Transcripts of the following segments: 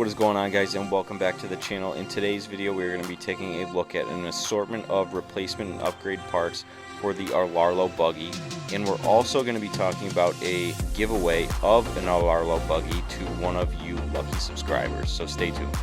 What is going on, guys, and welcome back to the channel. In today's video we're going to be taking a look at an assortment of replacement and upgrade parts for the RLAARLO buggy, and we're also going to be talking about a giveaway of an RLAARLO buggy to one of you lucky subscribers, so stay tuned.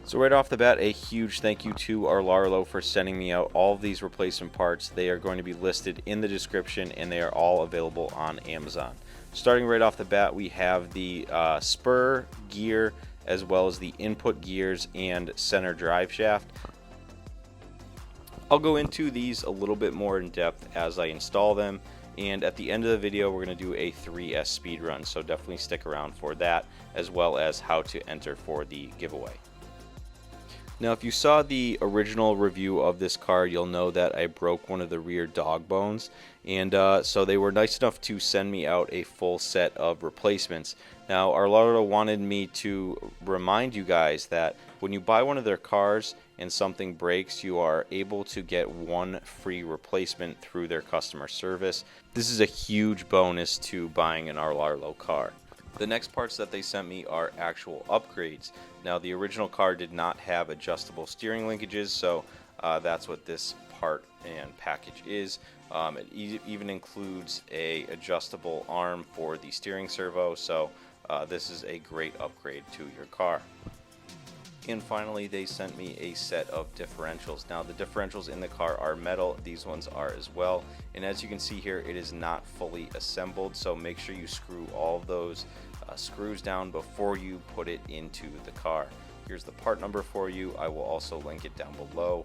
So right off the bat, a huge thank you to RLAARLO for sending me out all of these replacement parts. They are going to be listed in the description, and they are all available on Amazon. Starting right off the bat, we have the Spur gear, as well as the input gears and center drive shaft. I'll go into these a little bit more in depth as I install them, and at the end of the video we're going to do a 3S speed run, so definitely stick around for that, as well as how to enter for the giveaway. Now, if you saw the original review of this car, you'll know that I broke one of the rear dog bones, and so they were nice enough to send me out a full set of replacements. Now, RLAARLO wanted me to remind you guys that when you buy one of their cars and something breaks, you are able to get one free replacement through their customer service. This is a huge bonus to buying an RLAARLO car. The next parts that they sent me are actual upgrades. Now, the original car did not have adjustable steering linkages, so that's what this part and package is. It even includes a adjustable arm for the steering servo, so this is a great upgrade to your car. And finally, they sent me a set of differentials. Now, the differentials in the car are metal. These ones are as well. And as you can see here, it is not fully assembled, so make sure you screw all of those screws down before you put it into the car. Here's the part number for you. I will also link it down below.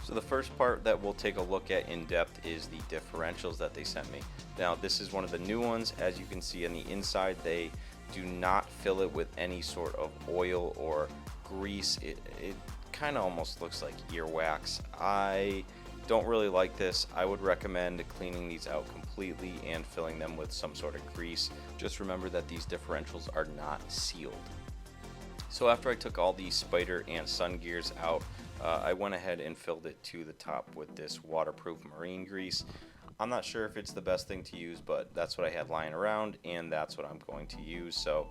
So the first part that we'll take a look at in depth is the differentials that they sent me. Now, this is one of the new ones. As you can see on the inside, they do not fill it with any sort of oil or grease. It kind of almost looks like earwax. I don't really like this. I would recommend cleaning these out completely and filling them with some sort of grease. Just remember that these differentials are not sealed. So after I took all the spider and sun gears out, I went ahead and filled it to the top with this waterproof marine grease. I'm not sure if it's the best thing to use, but that's what I had lying around, and that's what I'm going to use. So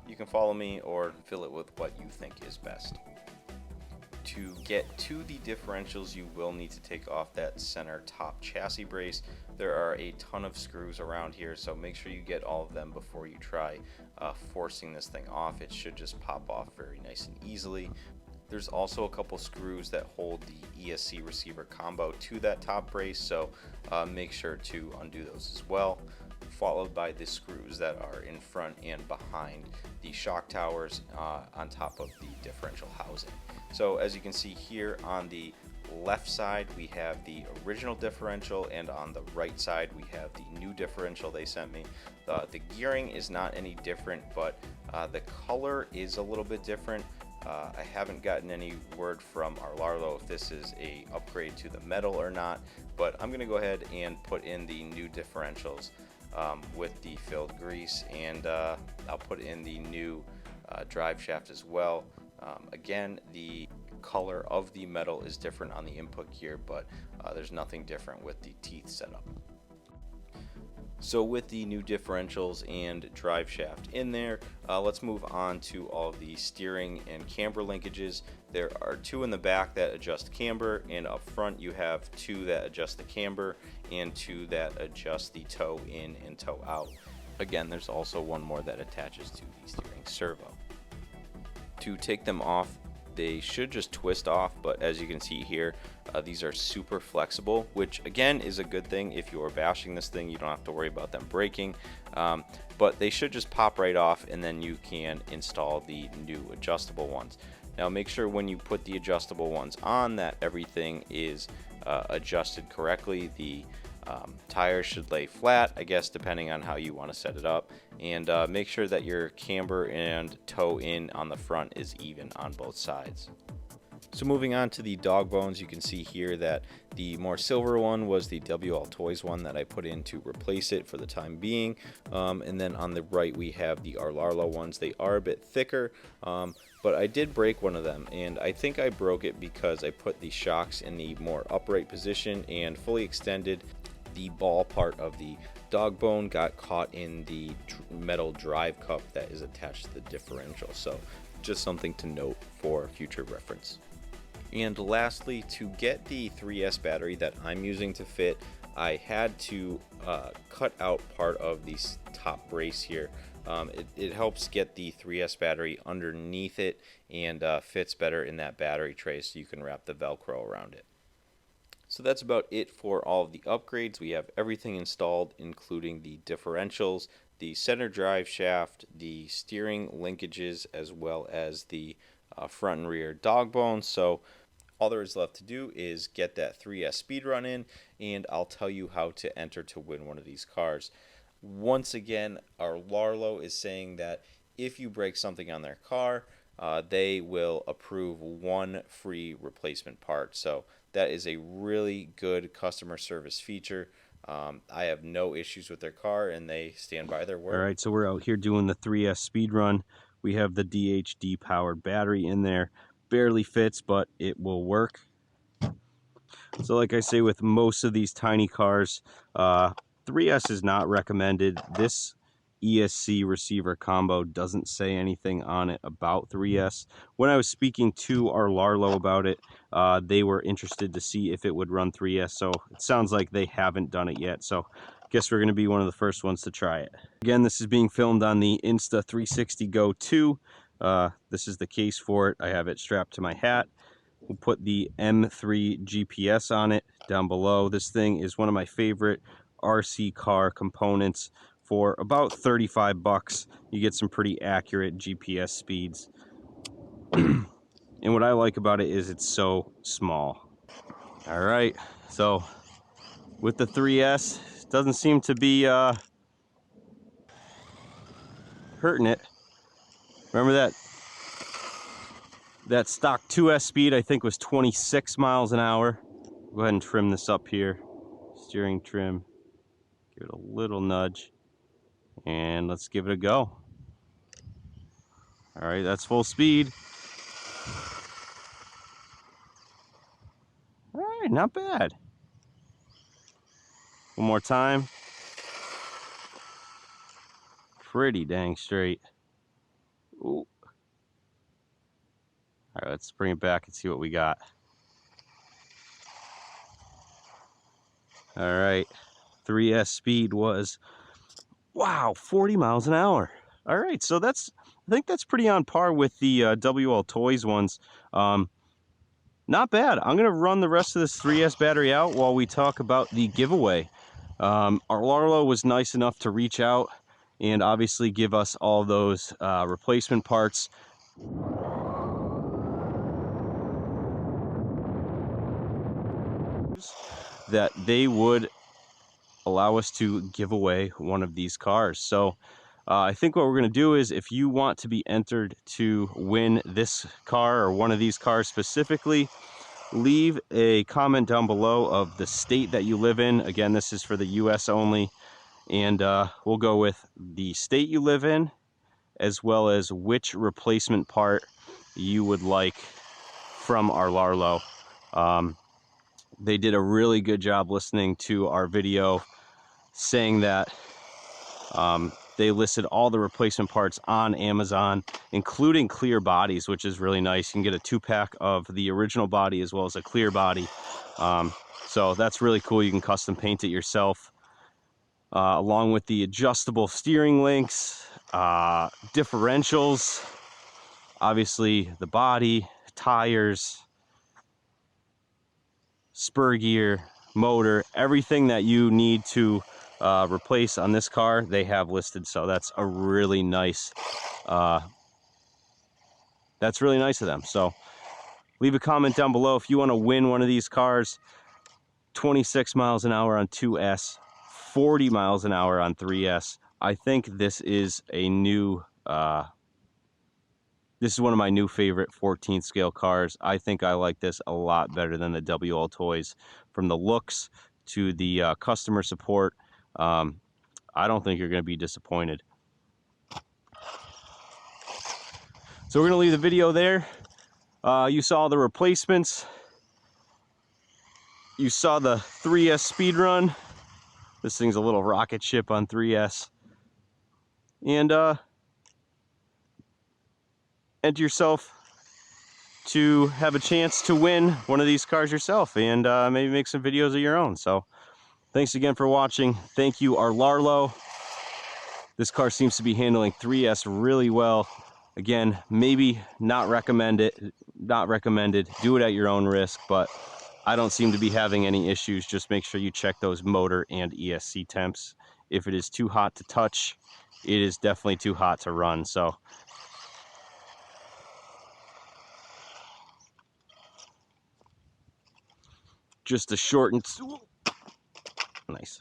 you can follow me or fill it with what you think is best. To get to the differentials, you will need to take off that center top chassis brace. There are a ton of screws around here, so make sure you get all of them before you try forcing this thing off. It should just pop off very nice and easily. There's also a couple screws that hold the ESC receiver combo to that top brace, so make sure to undo those as well, followed by the screws that are in front and behind the shock towers on top of the differential housing. So as you can see here, on the left side we have the original differential, and on the right side we have the new differential they sent me. The gearing is not any different, but the color is a little bit different. I haven't gotten any word from RLAARLO if this is a upgrade to the metal or not, but I'm going to go ahead and put in the new differentials with the filled grease, and I'll put in the new drive shaft as well. Again, the color of the metal is different on the input gear, but there's nothing different with the teeth setup. So with the new differentials and drive shaft in there, let's move on to all of the steering and camber linkages. There are two in the back that adjust camber, and up front you have two that adjust the camber and two that adjust the toe in and toe out. Again, there's also one more that attaches to the steering servo. To take them off, they should just twist off, but as you can see here, these are super flexible, which again is a good thing. If you are bashing this thing, you don't have to worry about them breaking, but they should just pop right off, and then you can install the new adjustable ones. Now make sure when you put the adjustable ones on that everything is adjusted correctly. The tires should lay flat, I guess, depending on how you want to set it up, and make sure that your camber and toe in on the front is even on both sides. So moving on to the dog bones, you can see here that the more silver one was the WL Toys one that I put in to replace it for the time being, and then on the right we have the RLAARLO ones. They are a bit thicker, but I did break one of them, and I think I broke it because I put the shocks in the more upright position and fully extended. The ball part of the dog bone got caught in the metal drive cup that is attached to the differential, so just something to note for future reference. And lastly, to get the 3S battery that I'm using to fit, I had to cut out part of the top brace here. It helps get the 3S battery underneath it and fits better in that battery tray, so you can wrap the Velcro around it. So that's about it for all of the upgrades. We have everything installed, including the differentials, the center drive shaft, the steering linkages, as well as the front and rear dog bones. So all there is left to do is get that 3S speed run in, and I'll tell you how to enter to win one of these cars. Once again, RLAARLO is saying that if you break something on their car, they will approve one free replacement part. So that is a really good customer service feature. I have no issues with their car, and they stand by their word. All right, so we're out here doing the 3S speed run. We have the DHD powered battery in there. Barely fits, but it will work. So like I say, with most of these tiny cars, 3S is not recommended. This ESC receiver combo doesn't say anything on it about 3S. When I was speaking to RLAARLO about it, they were interested to see if it would run 3S, so it sounds like they haven't done it yet, so I guess we're going to be one of the first ones to try it. Again, this is being filmed on the Insta360 Go 2. This is the case for it. I have it strapped to my hat. We'll put the M3 GPS on it down below. This thing is one of my favorite RC car components. For about 35 bucks, you get some pretty accurate GPS speeds. And what I like about it is it's so small. All right, so with the 3S, it doesn't seem to be hurting it. Remember that stock 2S speed, I think, was 26 miles an hour. Go ahead and trim this up here. Steering trim. Give it a little nudge. And let's give it a go. All right, that's full speed. All right, not bad. One more time. Pretty dang straight. Ooh. All right, let's bring it back and see what we got. All right, 3S speed was, wow, 40 miles an hour. All right, so I think that's pretty on par with the WL Toys ones. Not bad. I'm going to run the rest of this 3S battery out while we talk about the giveaway. RLAARLO was nice enough to reach out and obviously give us all those replacement parts. That they would allow us to give away one of these cars. So I think what we're going to do is, if you want to be entered to win this car or one of these cars specifically, leave a comment down below of the state that you live in. Again, this is for the US only, and we'll go with the state you live in, as well as which replacement part you would like from RLAARLO. They did a really good job listening to our video, saying that they listed all the replacement parts on Amazon, including clear bodies, which is really nice. You can get a 2-pack of the original body as well as a clear body. So that's really cool. You can custom paint it yourself, along with the adjustable steering links, differentials, obviously the body, tires, spur gear, motor, everything that you need to replace on this car, they have listed. So that's a really nice, that's really nice of them. So leave a comment down below if you want to win one of these cars. 26 miles an hour on 2S, 40 miles an hour on 3S. I think this is a new, this is one of my new favorite 14th scale cars. I think I like this a lot better than the WL Toys. From the looks to the customer support, I don't think you're going to be disappointed. So we're gonna leave the video there. You saw the replacements. You saw the 3S speed run. This thing's a little rocket ship on 3S. And enter yourself to have a chance to win one of these cars yourself, and maybe make some videos of your own. So thanks again for watching. Thank you, RLAARLO. This car seems to be handling 3S really well. Again, maybe not recommended. Do it at your own risk, but I don't seem to be having any issues. Just make sure you check those motor and ESC temps. If it is too hot to touch, it is definitely too hot to run. So just a short and nice.